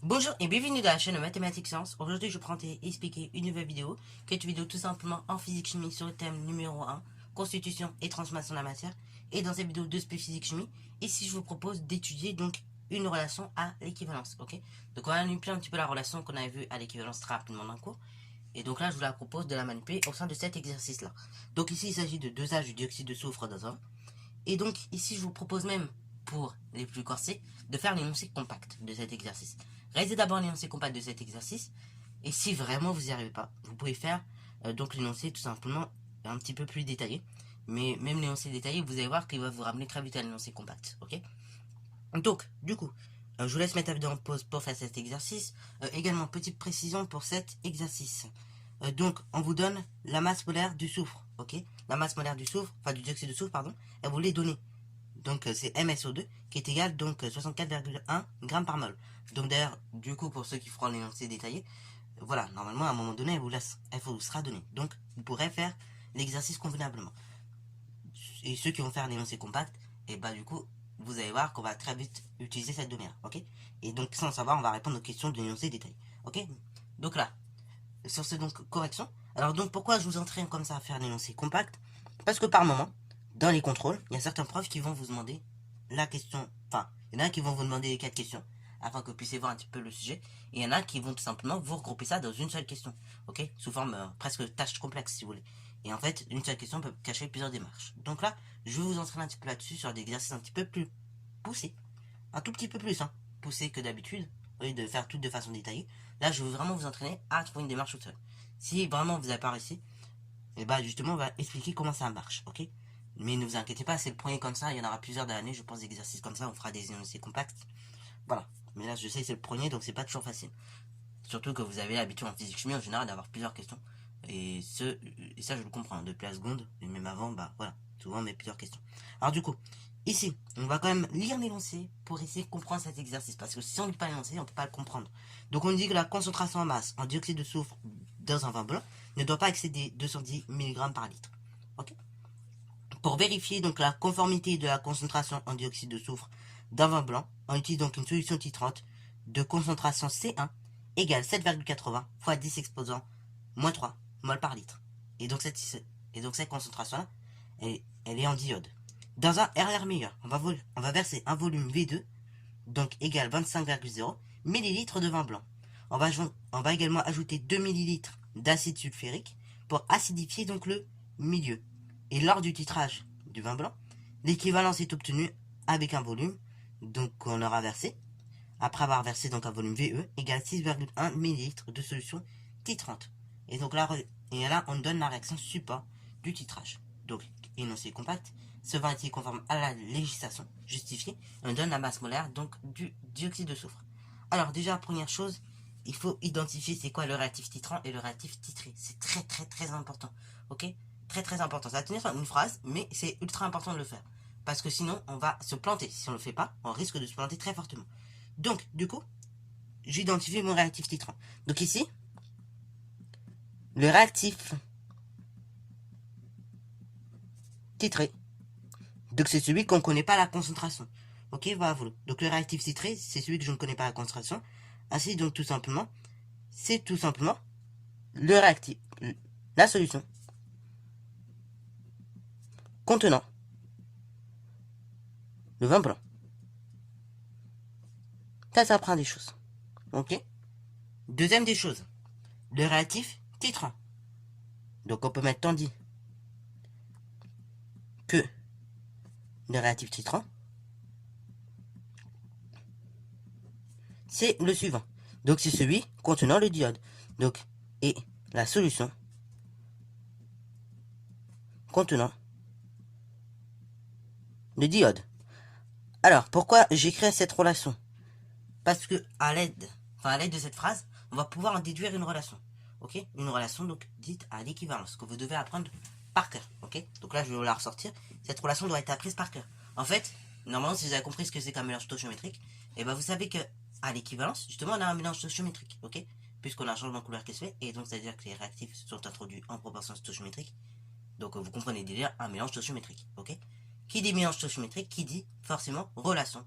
Bonjour et bienvenue dans la chaîne Mathématiques Sciences. Aujourd'hui, je prends et expliquer une nouvelle vidéo, qui est une vidéo tout simplement en physique-chimie sur le thème numéro 1, constitution et transformation de la matière. Et dans cette vidéo de spé physique-chimie, ici je vous propose d'étudier donc une relation à l'équivalence, ok? Donc on va manipuler un petit peu la relation qu'on avait vue à l'équivalence très rapidement dans le cours. Et donc là, je vous la propose de la manipuler au sein de cet exercice-là. Donc ici, il s'agit de dosage du dioxyde de soufre dans un. Et donc ici, je vous propose même, pour les plus corsés, de faire l'énoncé compact de cet exercice. Réalisez d'abord l'énoncé compact de cet exercice. Et si vraiment vous n'y arrivez pas, vous pouvez faire donc l'énoncé tout simplement un petit peu plus détaillé. Mais même l'énoncé détaillé, vous allez voir qu'il va vous ramener très vite à l'énoncé compact. Ok? Donc, du coup, je vous laisse mettre la vidéo en pause pour faire cet exercice. Également, petite précision pour cet exercice. Donc, on vous donne la masse molaire du soufre, ok? La masse molaire du soufre, enfin du dioxyde de soufre, pardon, elle vous l'est donnée. Donc, c'est MSO2 qui est égal donc 64,1 grammes par mol. Donc, d'ailleurs, du coup, pour ceux qui feront l'énoncé détaillé, voilà, normalement, à un moment donné, elle vous sera donnée. Donc, vous pourrez faire l'exercice convenablement. Et ceux qui vont faire l'énoncé compact, et bah, du coup, vous allez voir qu'on va très vite utiliser cette donnée-là, ok? Et donc, sans savoir, on va répondre aux questions de l'énoncé détaillé, ok? Donc là, sur ce donc correction. Alors donc pourquoi je vous entraîne comme ça à faire l'énoncé compact? Parce que par moment, dans les contrôles, il y a certains profs qui vont vous demander la question, enfin, il y en a qui vont vous demander les 4 questions, afin que vous puissiez voir un petit peu le sujet, et il y en a qui vont tout simplement vous regrouper ça dans une seule question, ok? Sous forme presque tâche complexe si vous voulez. Et en fait, une seule question peut cacher plusieurs démarches. Donc là, je vais vous entraîner un petit peu là-dessus sur des exercices un petit peu plus poussés, un tout petit peu plus, hein, poussés que d'habitude, au lieu de faire tout de façon détaillée. Là, je veux vraiment vous entraîner à trouver une démarche toute seule. Si vraiment vous n'avez pas réussi, et bah justement, on va expliquer comment ça marche, ok? Mais ne vous inquiétez pas, c'est le premier comme ça, il y en aura plusieurs dans l'année, je pense, d'exercices comme ça, on fera des énoncés compacts. Voilà. Mais là, je sais, c'est le premier, donc c'est pas toujours facile. Surtout que vous avez l'habitude en physique chimie en général d'avoir plusieurs questions. Et ça, je le comprends, depuis la seconde, et même avant, bah voilà, souvent on met plusieurs questions. Alors du coup, ici, on va quand même lire l'énoncé pour essayer de comprendre cet exercice. Parce que si on ne lit pas l'énoncé, on ne peut pas le comprendre. Donc on dit que la concentration en masse en dioxyde de soufre dans un vin blanc ne doit pas excéder 210 mg par litre. Ok? Pour vérifier donc la conformité de la concentration en dioxyde de soufre d'un vin blanc, on utilise donc une solution titrante de concentration C1 égale 7,80 fois 10 exposant moins 3 mol par litre. Et donc cette concentration-là, elle est en diode. Dans un RR meilleur, on va verser un volume V2, donc égal 25,0 millilitres de vin blanc. On va également ajouter 2 millilitres d'acide sulfurique pour acidifier donc le milieu. Et lors du titrage du vin blanc, l'équivalence est obtenue avec un volume donc qu'on aura versé, après avoir versé donc un volume VE, égale 6,1 ml de solution titrante. Et donc là, on donne la réaction support du titrage. Donc, énoncé compact, ce vin est conforme à la législation justifiée, on donne la masse molaire donc du dioxyde de soufre. Alors déjà, première chose, il faut identifier c'est quoi le réactif titrant et le réactif titré. C'est très très très important, ok? Très très important. Ça va tenir sur une phrase, mais c'est ultra important de le faire. Parce que sinon, on va se planter. Si on ne le fait pas, on risque de se planter très fortement. Donc, du coup, j'identifie mon réactif titrant. Donc ici, le réactif titré. Donc c'est celui qu'on ne connaît pas la concentration. Ok, voilà. Donc le réactif titré, c'est celui que je ne connais pas la concentration. Ainsi, donc c'est tout simplement le réactif, la solution contenant le vin blanc. Ça prend des choses. Ok. Deuxième des choses, le réactif titrant. Donc on peut mettre tandis que le réactif titrant, c'est le suivant. Donc c'est celui contenant le diode. Donc, et la solution contenant le diode. Alors, pourquoi j'écris cette relation? Parce que à l'aide de cette phrase, on va pouvoir en déduire une relation. Ok? Une relation donc dite à l'équivalence que vous devez apprendre par cœur. Ok? Donc là, je vais vous la ressortir. Cette relation doit être apprise par cœur. En fait, normalement, si vous avez compris ce que c'est qu'un mélange stoichiométrique, et ben vous savez que à l'équivalence, justement, on a un mélange stoichiométrique. Ok? Puisqu'on a un changement de couleur qui se fait, et donc c'est à dire que les réactifs sont introduits en proportion stoichiométrique. Donc vous comprenez déjà un mélange stoichiométrique. Ok? Qui dit mélange stoichiométrique, qui dit forcément relation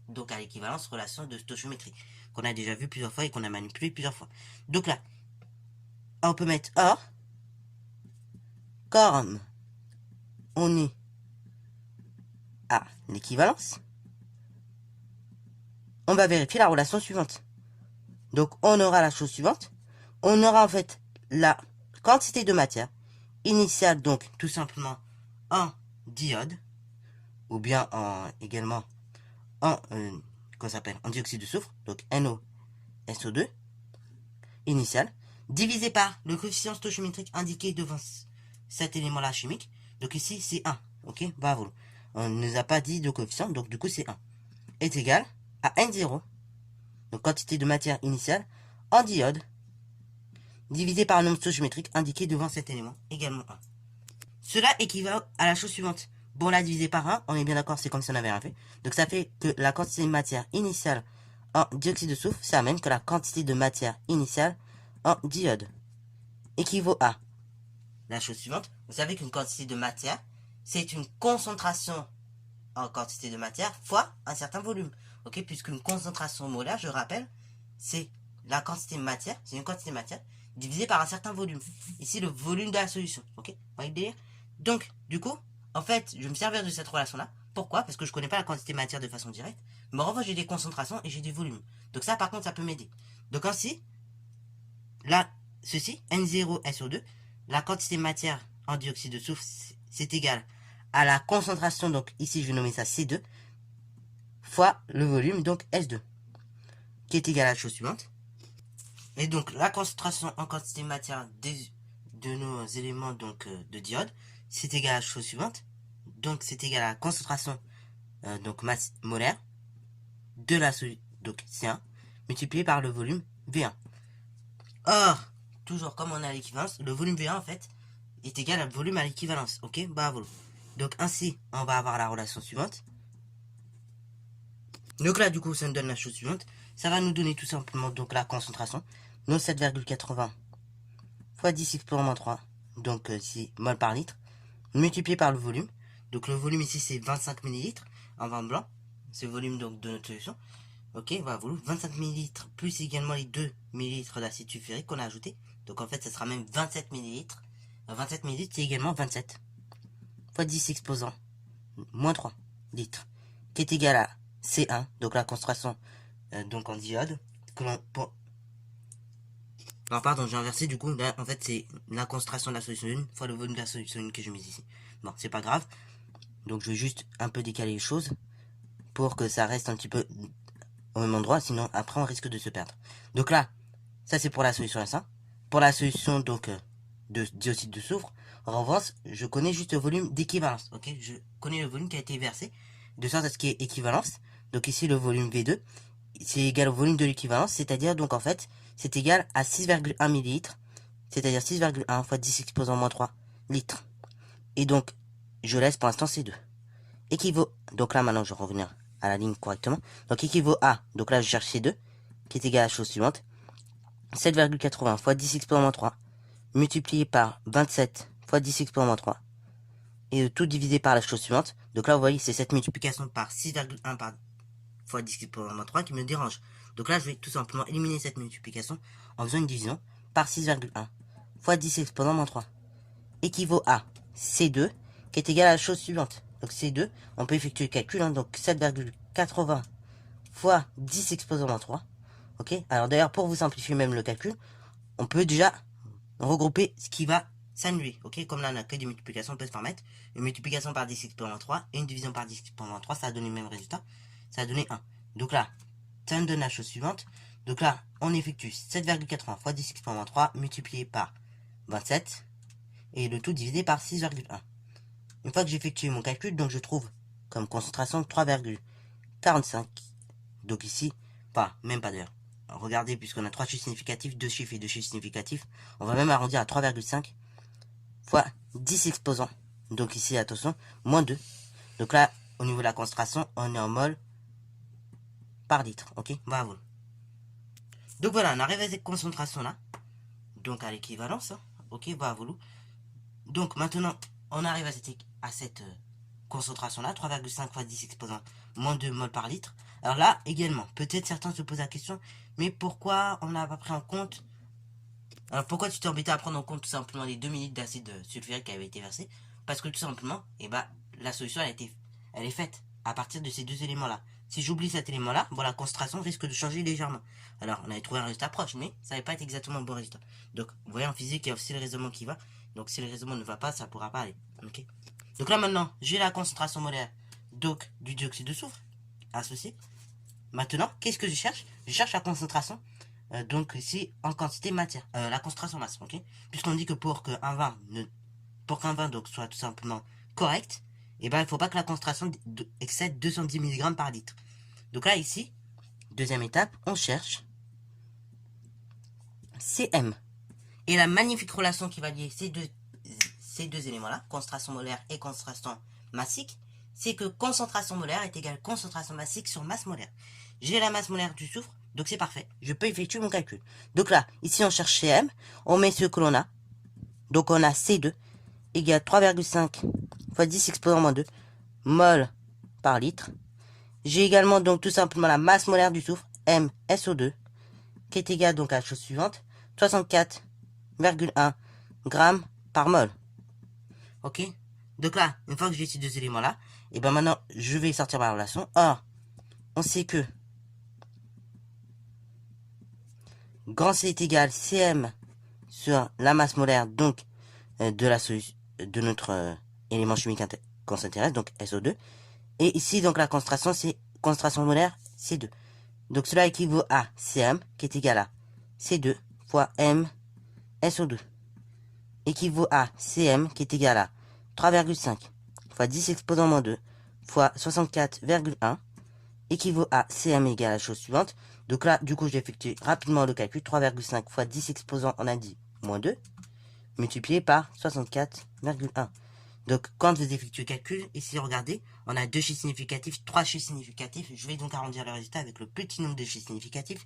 donc à l'équivalence relation de stoichiométrie, qu'on a déjà vu plusieurs fois et qu'on a manipulé plusieurs fois. Donc là, on peut mettre or, comme on est à l'équivalence, on va vérifier la relation suivante. Donc on aura la chose suivante, on aura en fait la quantité de matière initiale, donc tout simplement en diode, ou bien également en, en dioxyde de soufre, donc NoSO2, initial, divisé par le coefficient stoichiométrique indiqué devant cet élément-là chimique. Donc ici, c'est 1. Ok, bravo. On ne nous a pas dit de coefficient, donc du coup, c'est 1. Est égal à N0, donc quantité de matière initiale, en diode, divisé par le nombre stoichiométrique indiqué devant cet élément, également 1. Cela équivaut à la chose suivante. Bon, là, divisé par 1, on est bien d'accord, c'est comme si on avait rien fait. Donc ça fait que la quantité de matière initiale en dioxyde de soufre, c'est la même que la quantité de matière initiale en diode. Équivaut à la chose suivante. Vous savez qu'une quantité de matière, c'est une concentration en quantité de matière fois un certain volume. Ok, puisqu'une concentration molaire, je rappelle, c'est la quantité de matière, c'est une quantité de matière divisée par un certain volume. Ici, le volume de la solution. Ok, vous voyez le délire? Donc, du coup, en fait, je vais me servir de cette relation-là. Pourquoi? Parce que je connais pas la quantité de matière de façon directe. Mais en revanche, j'ai des concentrations et j'ai des volumes. Donc ça, par contre, ça peut m'aider. Donc ainsi, là, ceci, N0SO2, la quantité de matière en dioxyde de soufre, c'est égal à la concentration, donc ici je vais nommer ça C2, fois le volume, donc S2, qui est égal à la chose suivante. Et donc la concentration en quantité de matière de nos éléments donc de diode, c'est égal à la chose suivante. Donc c'est égal à la concentration donc masse molaire de la solution, donc C1, multiplié par le volume V1. Or, toujours comme on a l'équivalence, le volume V1 en fait est égal au volume à l'équivalence. Ok, bravo. Donc ainsi, on va avoir la relation suivante. Donc là, du coup, ça nous donne la chose suivante. Ça va nous donner tout simplement donc la concentration. Donc 7,80 fois 10 exponent 3, donc ici mol par litre, multiplié par le volume. Donc le volume ici c'est 25 ml en vin blanc. C'est le volume donc de notre solution. Ok, voilà, 25 ml plus également les 2 ml d'acide sulfurique qu'on a ajouté. Donc en fait, ça sera même 27 ml. 27 ml, c'est également 27 fois 10 exposant moins 3 litres, qui est égal à C1, donc la concentration donc en diode. Non, pardon, j'ai inversé, du coup, là, en fait, c'est la concentration de la solution 1 fois le volume de la solution 1 que je mets ici. Bon, c'est pas grave. Donc, je vais juste un peu décaler les choses pour que ça reste un petit peu au même endroit, sinon, après, on risque de se perdre. Donc là, ça, c'est pour la solution S1. Pour la solution, donc, de dioxyde de soufre, en revanche, je connais juste le volume d'équivalence, ok? Je connais le volume qui a été versé, de sorte à ce qui est équivalence. Donc ici, le volume V2, c'est égal au volume de l'équivalence, c'est-à-dire, donc, en fait, c'est égal à 6,1 ml, c'est-à-dire 6,1 fois 10 exposant moins 3 litres. Et donc, je laisse pour l'instant C2. Équivaut, donc là, maintenant, je vais revenir à la ligne correctement. Donc, équivaut à, donc là, je cherche C2, qui est égal à la chose suivante. 7,80 fois 10 exposant moins 3, multiplié par 27 fois 10 exposant moins 3, et tout divisé par la chose suivante. Donc là, vous voyez, c'est cette multiplication par 6,1 par fois 10 exposant moins 3 qui me dérange. Donc là, je vais tout simplement éliminer cette multiplication en faisant une division par 6,1 fois 10 exposant moins 3, équivaut à C2, qui est égal à la chose suivante. Donc C2, on peut effectuer le calcul, hein, donc 7,80 fois 10 exposant moins 3. Ok, alors d'ailleurs, pour vous simplifier même le calcul, on peut déjà regrouper ce qui va s'annuler. Ok, comme là on a que des multiplications, on peut se permettre une multiplication par 10 exponent 3 et une division par 10 exponent 3, ça a donné le même résultat, ça a donné 1. Donc là, ça me donne la chose suivante. Donc là, on effectue 7,80 fois 10 exponent 3 multiplié par 27 et le tout divisé par 6,1. Une fois que j'ai effectué mon calcul, donc je trouve comme concentration 3,45. Donc ici, même pas d'ailleurs. Regardez, puisqu'on a 3 chiffres significatifs, 2 chiffres et 2 chiffres significatifs, on va même arrondir à 3,5 fois 10 exposants. Donc ici, attention, moins 2. Donc là, au niveau de la concentration, on est en mol par litre. Ok, bravo. Donc voilà, on arrive à cette concentration-là. Donc à l'équivalence. Hein. Ok, bravo. Donc maintenant, on arrive à cette concentration là, 3,5 fois 10 exposant moins 2 mol par litre. Alors là, également, peut-être certains se posent la question, mais pourquoi on n'a pas pris en compte... Alors pourquoi tu t'es embêté à prendre en compte tout simplement les 2 ml d'acide sulfurique qui avait été versé? Parce que tout simplement, la solution elle est faite à partir de ces deux éléments-là. Si j'oublie cet élément-là, bon, la concentration risque de changer légèrement. Alors, on avait trouvé un résultat proche, mais ça n'allait pas être exactement le bon résultat. Donc, vous voyez, en physique, il y a aussi le raisonnement qui va. Donc, si le raisonnement ne va pas, ça ne pourra pas aller. Ok. Donc là, maintenant, j'ai la concentration molaire donc, du dioxyde de soufre associé. Maintenant, qu'est-ce que je cherche? Je cherche la concentration, donc ici, en quantité matière. La concentration masse, ok. Puisqu'on dit que pour qu'un vin donc, soit tout simplement correct, il ne faut pas que la concentration excède 210 mg par litre. Donc là, ici, deuxième étape, on cherche Cm. Et la magnifique relation qui va lier ces deux éléments-là, concentration molaire et concentration massique, c'est que concentration molaire est égale concentration massique sur masse molaire. J'ai la masse molaire du soufre, donc c'est parfait. Je peux effectuer mon calcul. Donc là, ici, on cherche Cm, on met ce que l'on a. Donc on a C2 égale 3,5 fois 10 exposant moins 2 mol par litre. J'ai également donc tout simplement la masse molaire du soufre, MSO2, qui est égale donc à la chose suivante, 64,1 grammes par mol. Ok. Donc là, une fois que j'ai ces deux éléments-là, et ben maintenant, je vais sortir ma relation. Or, on sait que grand C est égal Cm sur la masse molaire donc de notre élément chimique qu'on s'intéresse, donc SO2. Et ici, donc la concentration, c'est concentration molaire C2. Donc cela équivaut à Cm qui est égal à C2 fois M SO2. Équivaut à Cm qui est égal à 3,5 fois 10 exposant moins 2 fois 64,1 équivaut à Cm égale à la chose suivante. Donc là, du coup, j'ai effectué rapidement le calcul. 3,5 fois 10 exposant, on a dit, moins 2, multiplié par 64,1. Donc, quand vous effectuez le calcul, ici, regardez, on a deux chiffres significatifs, trois chiffres significatifs. Je vais donc arrondir le résultat avec le petit nombre de chiffres significatifs,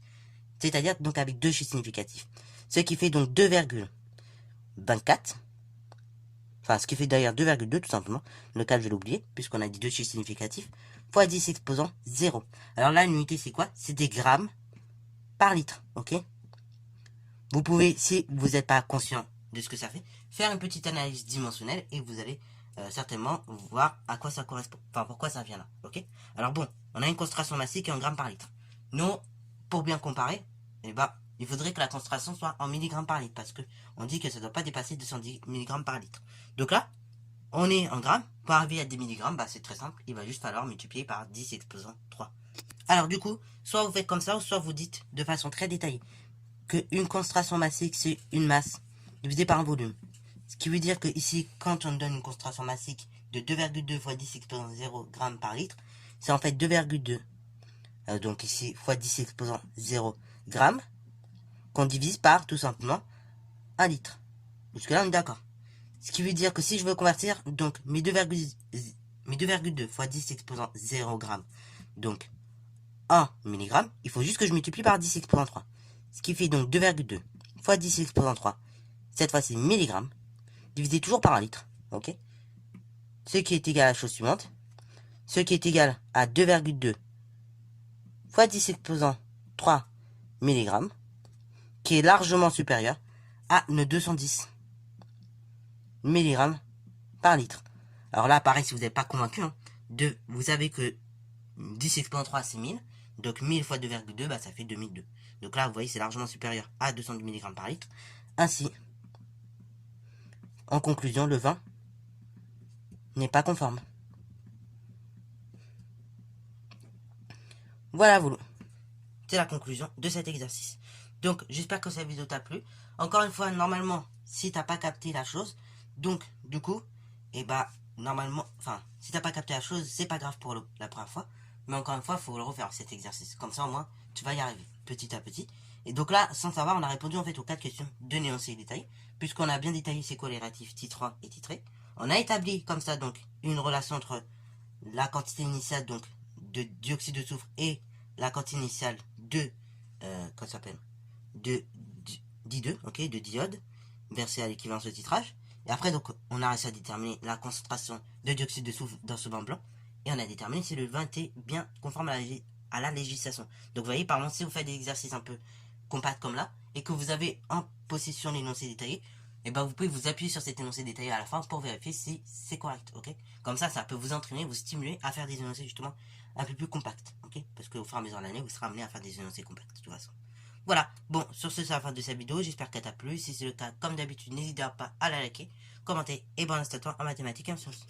c'est-à-dire donc avec deux chiffres significatifs. Ce qui fait donc 2,24. Enfin, ce qui fait d'ailleurs 2,2 tout simplement. Le cas, je vais l'oublier, puisqu'on a dit deux chiffres significatifs, fois 10 exposant 0. Alors là, l'unité, c'est quoi? C'est des grammes par litre, ok? Vous pouvez, si vous n'êtes pas conscient de ce que ça fait, faire une petite analyse dimensionnelle et vous allez certainement voir à quoi ça correspond. Enfin, pourquoi ça vient là, ok? Alors bon, on a une concentration massique en grammes par litre. Nous, pour bien comparer, il faudrait que la concentration soit en milligrammes par litre, parce que on dit que ça ne doit pas dépasser 210 mg par litre. Donc là, on est en grammes. Pour arriver à des milligrammes, c'est très simple. Il va juste falloir multiplier par 10 exposant 3. Alors du coup, soit vous faites comme ça, ou soit vous dites de façon très détaillée qu'une concentration massique, c'est une masse divisée par un volume. Ce qui veut dire que ici, quand on donne une concentration massique de 2,2 fois 10 exposant 0 grammes par litre, c'est en fait 2,2. Donc ici, fois 10 exposant 0 grammes, qu'on divise par, tout simplement, 1 litre. Jusque là, on est d'accord. Ce qui veut dire que si je veux convertir, donc, mes 2,2 fois 10 exposant 0 grammes, donc, 1 mg, il faut juste que je multiplie par 10 exposant 3. Ce qui fait donc 2,2 fois 10 exposant 3, cette fois-ci mg, divisé toujours par 1 litre, ok? Ce qui est égal à la chose suivante, ce qui est égal à 2,2 fois 10 exposant 3 mg, qui est largement supérieur à nos 210 mg par litre. Alors là, pareil, si vous n'êtes pas convaincu, vous savez que 10 exposant 3, c'est 1000. Donc 1000 fois 2,2, ça fait 2002. Donc là, vous voyez, c'est largement supérieur à 210 mg par litre. Ainsi, en conclusion, le vin n'est pas conforme. Voilà, vous. C'est la conclusion de cet exercice. Donc, j'espère que cette vidéo t'a plu. Encore une fois, normalement, si t'as pas capté la chose, donc, du coup, normalement, si t'as pas capté la chose, c'est pas grave pour la première fois. Mais encore une fois, il faut le refaire, cet exercice. Comme ça, au moins, tu vas y arriver, petit à petit. Et donc là, sans savoir, on a répondu en fait aux 4 questions de néoncer et détaillé, puisqu'on a bien détaillé c'est quoi les réactifs titre 1 et titré. On a établi comme ça, donc, une relation entre la quantité initiale, donc, de dioxyde de soufre et la quantité initiale de, de di2, ok, de diode, versée à l'équivalence de titrage. Et après, donc, on a réussi à déterminer la concentration de dioxyde de soufre dans ce bain blanc. Et on a déterminé si le vin est bien conforme à la législation. Donc, vous voyez, par exemple, si vous faites des exercices un peu compacts comme là, et que vous avez en possession l'énoncé détaillé, et ben vous pouvez vous appuyer sur cet énoncé détaillé à la fin pour vérifier si c'est correct, ok. Comme ça peut vous entraîner, vous stimuler à faire des énoncés justement un peu plus compacts, ok. Parce qu'au fur et à mesure de l'année, vous serez amené à faire des énoncés compacts de toute façon. Voilà, bon, sur ce, c'est la fin de cette vidéo. J'espère qu'elle t'a plu. Si c'est le cas, comme d'habitude, n'hésite pas à la liker, commenter et bon instant en mathématiques et en sciences.